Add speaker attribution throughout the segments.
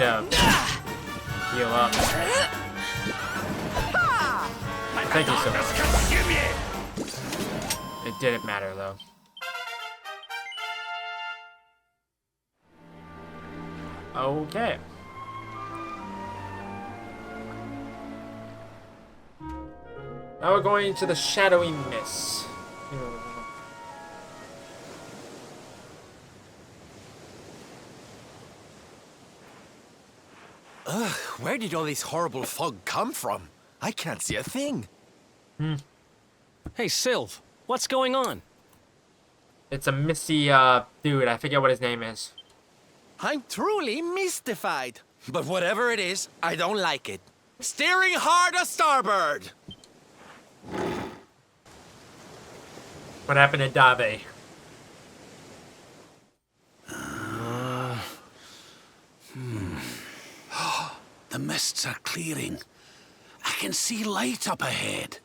Speaker 1: to heal up. Thank you so much. It didn't matter though. Okay. Now we're going to the Shadowy Mist.
Speaker 2: Ugh, where did all this horrible fog come from? I can't see a thing.
Speaker 3: Hey, Sylv, what's going on?
Speaker 1: It's a misty, dude. I forget what his name is.
Speaker 2: I'm truly mystified. But whatever it is, I don't like it. Steering hard a starboard!
Speaker 1: What happened to Dave?
Speaker 4: The mists are clearing. I can see light up ahead.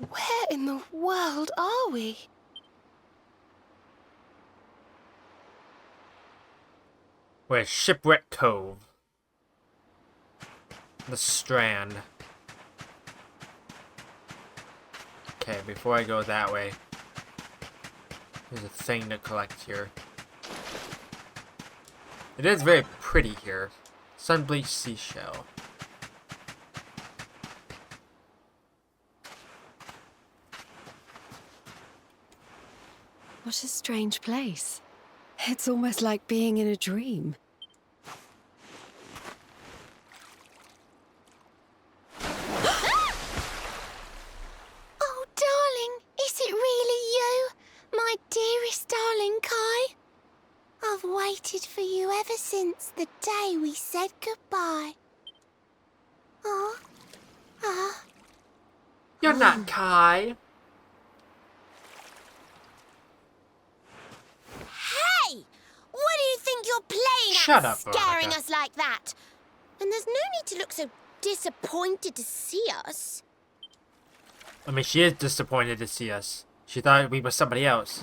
Speaker 5: Where in the world are we?
Speaker 1: We're Shipwreck Cove. The Strand. Okay, before I go that way, there's a thing to collect here. It is very pretty here. Sun-bleached seashell.
Speaker 5: What a strange place. It's almost like being in a dream. Oh, darling, is it really you? My dearest darling Kai? I've waited for you ever since the day we said goodbye. Oh,
Speaker 1: You're not Kai.
Speaker 6: Hey! What do you think you're playing
Speaker 1: Shut
Speaker 6: at,
Speaker 1: up,
Speaker 6: scaring
Speaker 1: Veronica.
Speaker 6: us like that? And there's no need to look so disappointed to see us.
Speaker 1: I mean, she is disappointed to see us. She thought we were somebody else.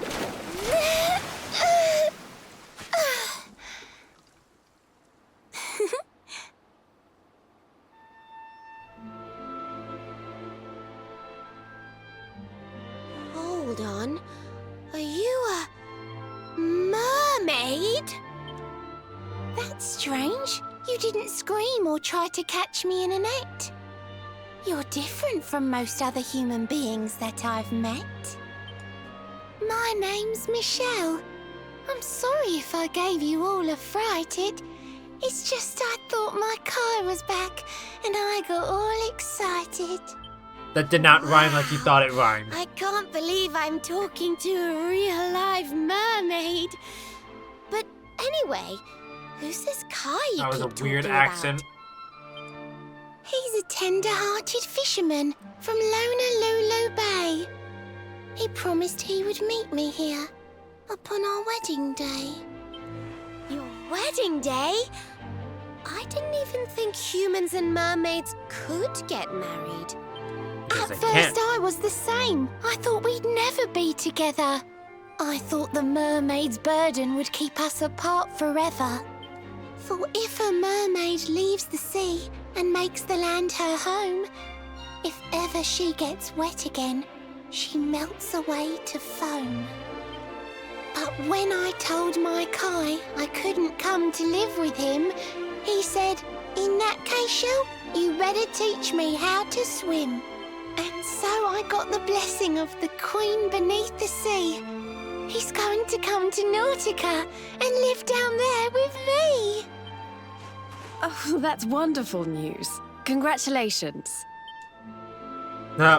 Speaker 6: Hold on. Are you a mermaid? That's strange. You didn't scream or try to catch me in a net. You're different from most other human beings that I've met. My name's Michelle. I'm sorry if I gave you all a fright. It's just I thought my Kai was back and I got all excited.
Speaker 1: That did not rhyme like you thought it rhymed.
Speaker 6: I can't believe I'm talking to a real live mermaid. But anyway, who's this Kai you
Speaker 1: That was
Speaker 6: keep
Speaker 1: a weird
Speaker 6: talking
Speaker 1: accent.
Speaker 6: about? He's a tender-hearted fisherman from Honolulu Bay. He promised he would meet me here upon our wedding day. Your wedding day? I didn't even think humans and mermaids could get married.
Speaker 1: Because
Speaker 6: At
Speaker 1: they
Speaker 6: first
Speaker 1: can't.
Speaker 6: I was the same. I thought we'd never be together. I thought the mermaid's burden would keep us apart forever. For if a mermaid leaves the sea and makes the land her home, if ever she gets wet again, she melts away to foam. But when I told my Kai I couldn't come to live with him, he said, "In that case, Shell, you better teach me how to swim." And so I got the blessing of the Queen beneath the sea. He's going to come to Nautica and live down there with me.
Speaker 5: Oh, that's wonderful news. Congratulations.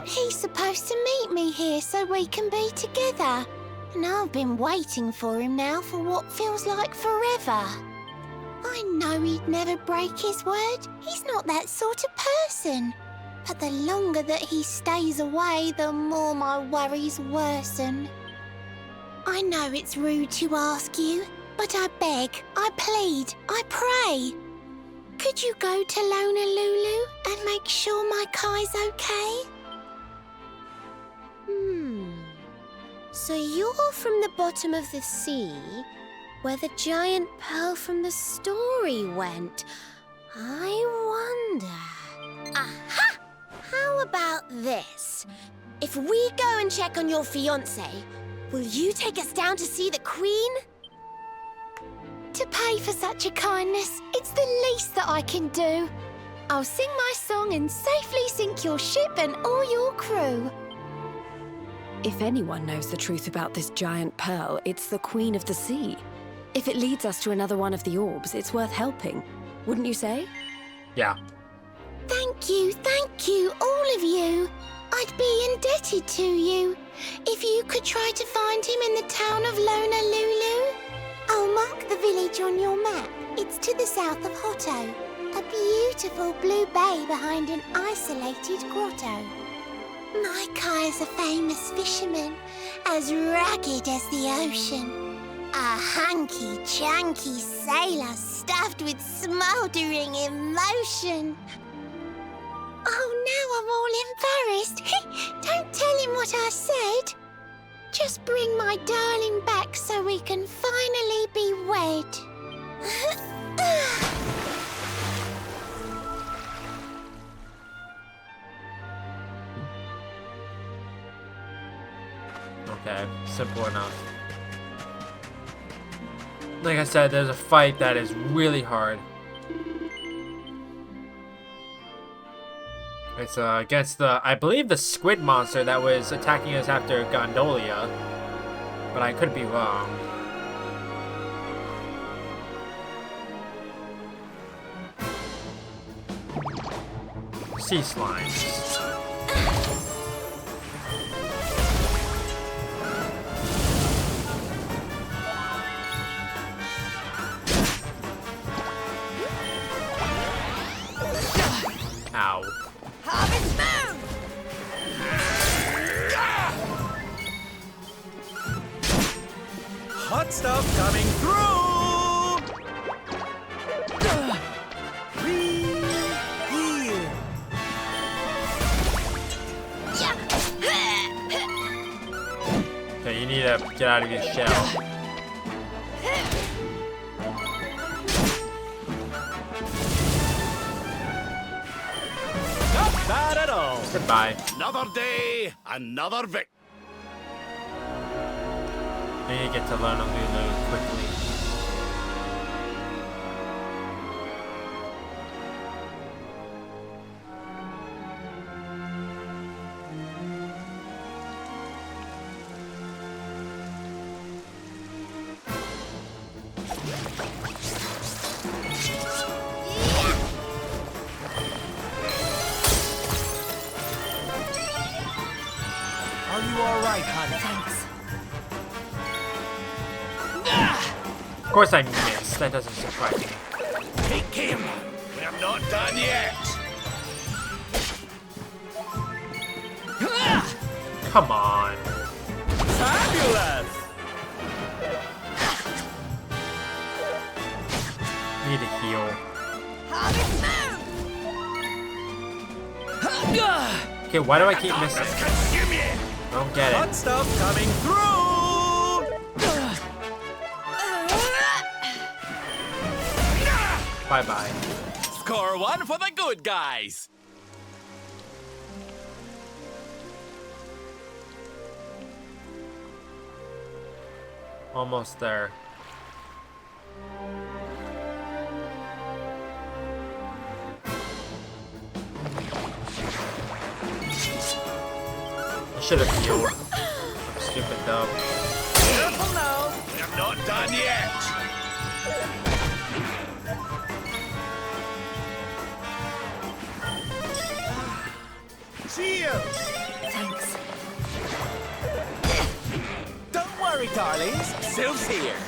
Speaker 6: He's supposed to meet me here so we can be together. And I've been waiting for him now for what feels like forever. I know he'd never break his word. He's not that sort of person. But the longer that he stays away, the more my worries worsen. I know it's rude to ask you, but I beg, I plead, I pray. Could you go to Honolulu and make sure my Kai's okay? So you're from the bottom of the sea, where the giant pearl from the story went. I wonder... Aha! How about this? If we go and check on your fiancé, will you take us down to see the Queen? To pay for such a kindness, it's the least that I can do. I'll sing my song and safely sink your ship and all your crew.
Speaker 7: If anyone knows the truth about this giant pearl, it's the Queen of the Sea. If it leads us to another one of the orbs, it's worth helping. Wouldn't you say?
Speaker 1: Yeah.
Speaker 6: Thank you, all of you. I'd be indebted to you. If you could try to find him in the town of Honolulu. I'll mark the village on your map. It's to the south of Hotto. A beautiful blue bay behind an isolated grotto. My Kai's a famous fisherman, as rugged as the ocean. A hanky-janky sailor stuffed with smouldering emotion. Oh, now I'm all embarrassed. Don't tell him what I said. Just bring my darling back so we can finally be wed.
Speaker 1: Okay, simple enough. Like I said, there's a fight that is really hard. It's against I believe the squid monster that was attacking us after Gondolia. But I could be wrong. Sea slimes. Ow.
Speaker 5: Harvest Moon!
Speaker 2: Hot stuff coming through!
Speaker 1: Okay, you need to get out of your shell.
Speaker 2: Not bad at all.
Speaker 1: Goodbye.
Speaker 4: Another day, another victory.
Speaker 1: You need to get to learn Lulu quickly.
Speaker 2: Are you all right, honey?
Speaker 7: Thanks.
Speaker 1: Of course I missed. That doesn't surprise me.
Speaker 4: Take care now. We're not done yet.
Speaker 1: Come on.
Speaker 2: Fabulous!
Speaker 1: Need to heal.
Speaker 5: Harvest Moon!
Speaker 1: Okay, why do I keep missing?
Speaker 4: Consume you.
Speaker 1: Don't get
Speaker 2: Hot
Speaker 1: it.
Speaker 2: stuff coming through!
Speaker 1: Bye-bye.
Speaker 2: Score one for the good guys!
Speaker 1: Almost there. I should have healed. I'm stupid dumb.
Speaker 2: Careful now!
Speaker 4: We're not done yet.
Speaker 2: Cheers!
Speaker 7: Thanks.
Speaker 2: Don't worry, darlings. Sylph's here.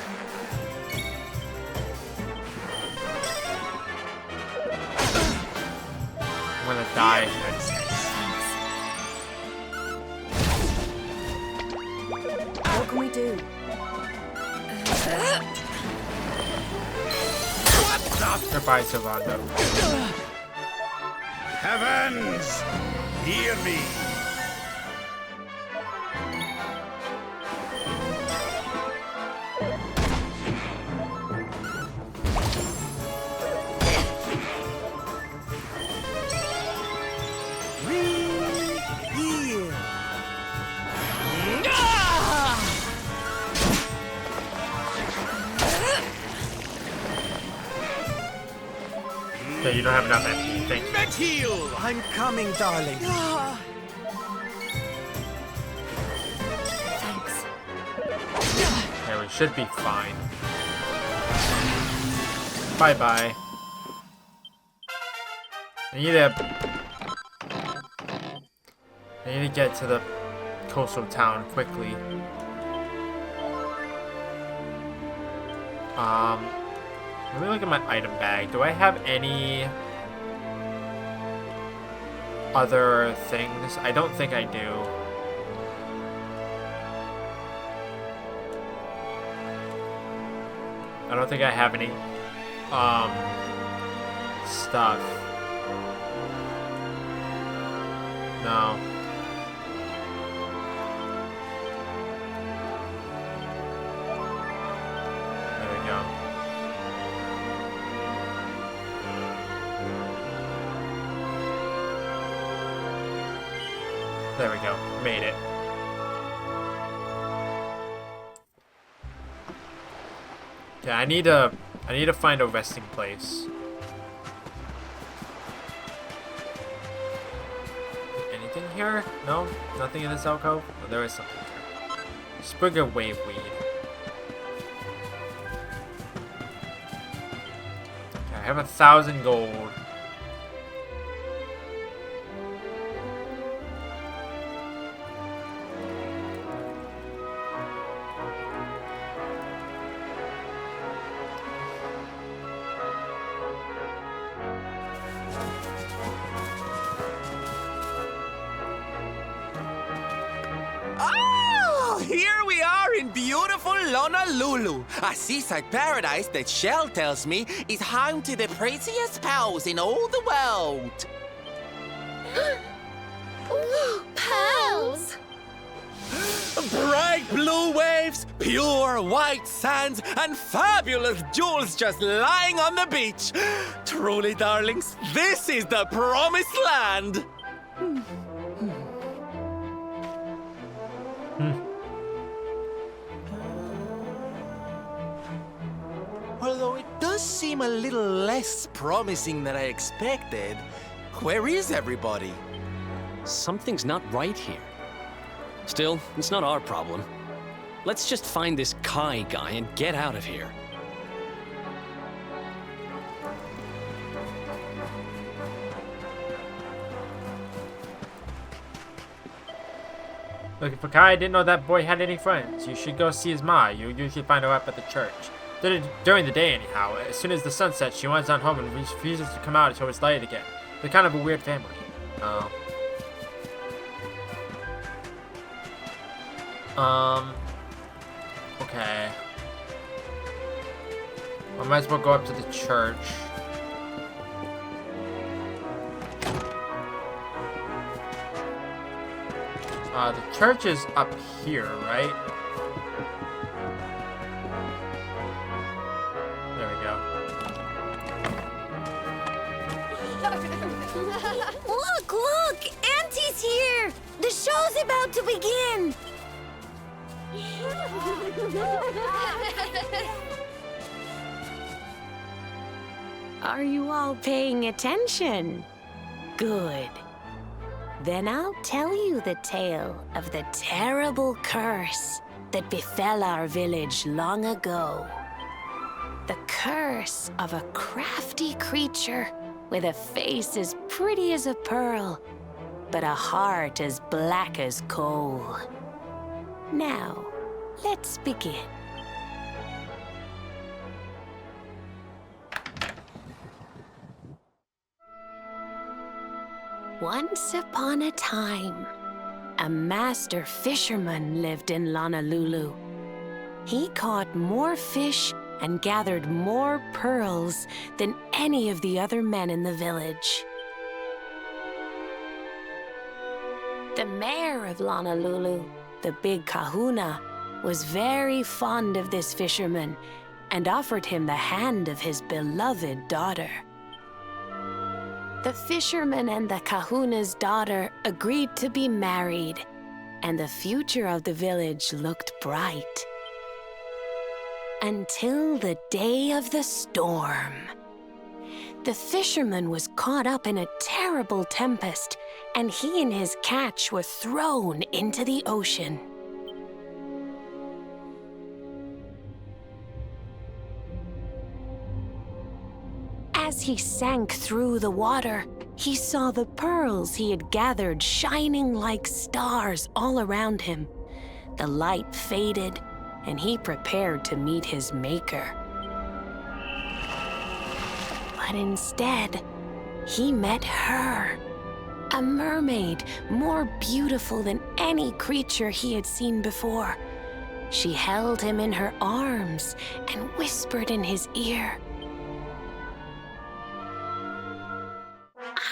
Speaker 1: I'm gonna die.
Speaker 7: What can we do?
Speaker 1: Goodbye, Sylvando.
Speaker 4: Heavens, hear me.
Speaker 1: you don't have enough MP. Thank you.
Speaker 2: Metil! I'm coming, darling.
Speaker 7: Thanks.
Speaker 1: Yeah, we should be fine. Bye-bye. I need to get to the coastal town quickly. Let me look at my item bag. Do I have any other things? I don't think I do. I don't think I have any stuff. No. There we go. There we go. Made it. Yeah, I need to find a resting place. Anything here? No? Nothing in this alcove? Oh, there is something here. Sprig of waveweed. Okay, I have 1,000 gold.
Speaker 2: Here we are in beautiful Honolulu, a seaside paradise that Shell tells me is home to the prettiest pearls in all the world.
Speaker 6: Ooh, pearls!
Speaker 2: Bright blue waves, pure white sands, and fabulous jewels just lying on the beach. Truly, darlings, this is the promised land. Although it does seem a little less promising than I expected. Where is everybody?
Speaker 3: Something's not right here. Still, it's not our problem. Let's just find this Kai guy and get out of here.
Speaker 1: Looking for Kai? I didn't know that boy had any friends. You should go see his ma. You usually find her up at the church. During the day, anyhow. As soon as the sun sets, she runs on home and refuses to come out until it's light again. They're kind of a weird family. Oh. Okay. I might as well go up to the church. The church is up here, right? There we go.
Speaker 6: Look! Auntie's here! The show's about to begin!
Speaker 7: Are you all paying attention? Good. Then I'll tell you the tale of the terrible curse that befell our village long ago. The curse of a crafty creature with a face as pretty as a pearl, but a heart as black as coal. Now, let's begin. Once upon a time, a master fisherman lived in Honolulu. He caught more fish and gathered more pearls than any of the other men in the village. The mayor of Honolulu, the big kahuna, was very fond of this fisherman and offered him the hand of his beloved daughter. The fisherman and the kahuna's daughter agreed to be married, and the future of the village looked bright. Until the day of the storm. The fisherman was caught up in a terrible tempest, and he and his catch were thrown into the ocean. As he sank through the water, he saw the pearls he had gathered shining like stars all around him. The light faded, and he prepared to meet his maker. But instead, he met her, a mermaid more beautiful than any creature he had seen before. She held him in her arms and whispered in his ear,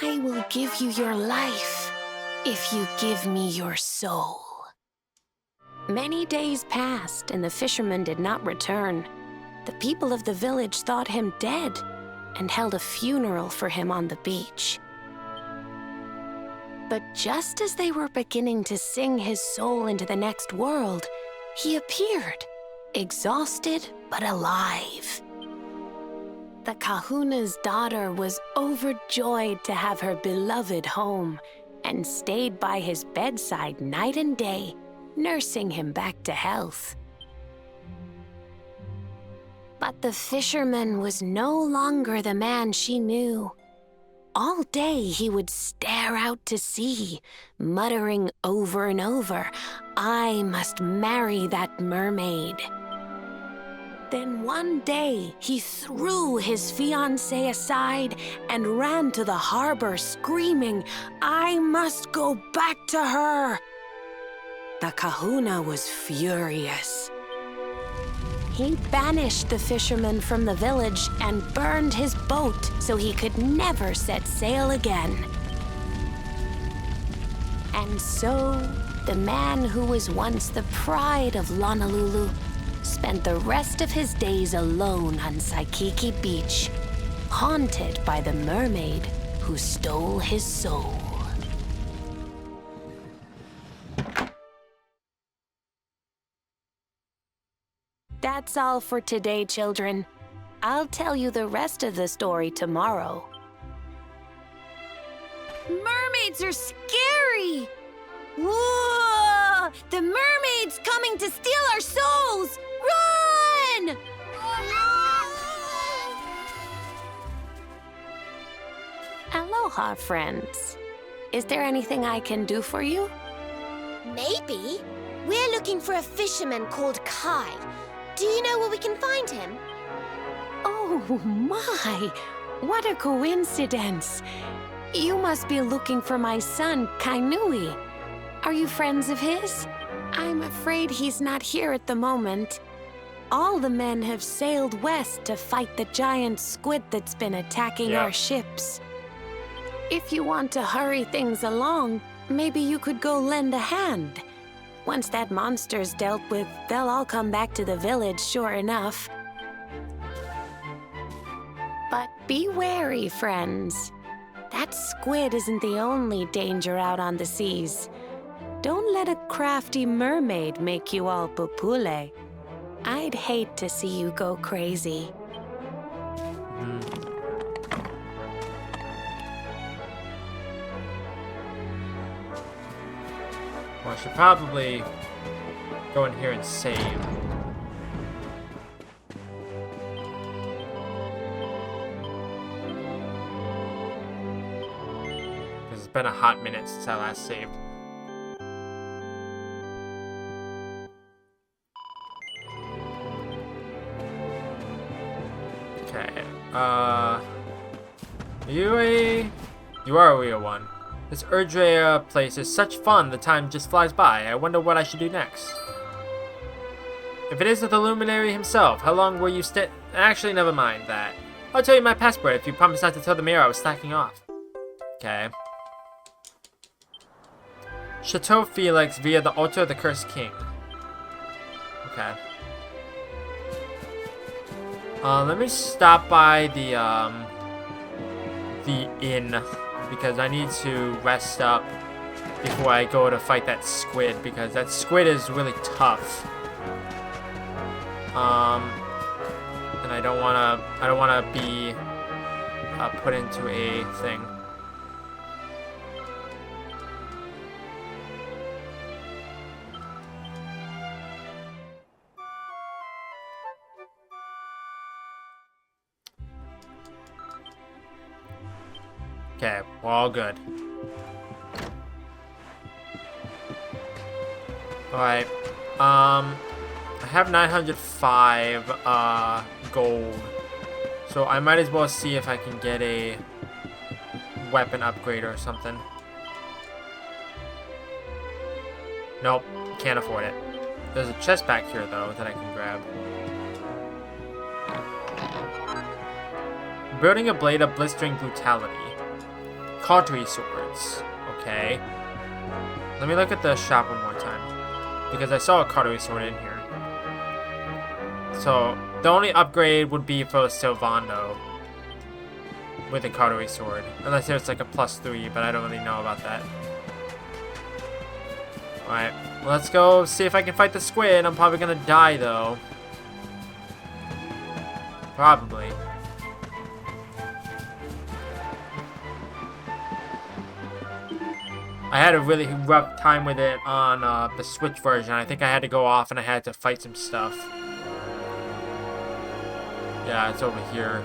Speaker 7: "I will give you your life if you give me your soul." Many days passed, and the fisherman did not return. The people of the village thought him dead and held a funeral for him on the beach. But just as they were beginning to sing his soul into the next world, he appeared, exhausted but alive. The kahuna's daughter was overjoyed to have her beloved home and stayed by his bedside night and day, nursing him back to health. But the fisherman was no longer the man she knew. All day he would stare out to sea, muttering over and over, "I must marry that mermaid." Then one day he threw his fiancée aside and ran to the harbor screaming, "I must go back to her." The kahuna was furious. He banished the fisherman from the village and burned his boat so he could never set sail again. And so, the man who was once the pride of Honolulu spent the rest of his days alone on Saikiki Beach, haunted by the mermaid who stole his soul. That's all for today, children. I'll tell you the rest of the story tomorrow.
Speaker 6: Mermaids are scary! Whoa! The mermaid's coming to steal our souls! Run!
Speaker 7: Aloha, friends. Is there anything I can do for you?
Speaker 5: Maybe. We're looking for a fisherman called Kai. Do you know where we can find him?
Speaker 7: Oh my! What a coincidence! You must be looking for my son, Kainui. Are you friends of his? I'm afraid he's not here at the moment. All the men have sailed west to fight the giant squid that's been attacking our ships. If you want to hurry things along, maybe you could go lend a hand. Once that monster's dealt with, they'll all come back to the village, sure enough. But be wary, friends. That squid isn't the only danger out on the seas. Don't let a crafty mermaid make you all pupule. I'd hate to see you go crazy.
Speaker 1: Well, I should probably go in here and save. Because it's been a hot minute since I last saved. Okay, you are a real one. This Erdrea place is such fun, the time just flies by. I wonder what I should do next. If it isn't the luminary himself, how long will you stay? Actually, never mind that. I'll tell you my passport if you promise not to tell the mayor I was slacking off. Okay. Chateau Felix via the Altar of the Cursed King. Okay. Let me stop by the inn, because I need to rest up before I go to fight that squid, because that squid is really tough. And I don't wanna be put into a thing. Okay, we're all good. Alright, I have 905 gold, so I might as well see if I can get a weapon upgrade or something. Nope, can't afford it. There's a chest back here though that I can grab. Building a blade of blistering brutality. Cautery swords. Okay. Let me look at the shop one more time, because I saw a cautery sword in here. So, the only upgrade would be for Sylvando with a cautery sword. Unless there's like a +3, but I don't really know about that. Alright, let's go see if I can fight the squid. I'm probably gonna die though. Probably. I had a really rough time with it on the Switch version. I think I had to go off and I had to fight some stuff. Yeah, it's over here.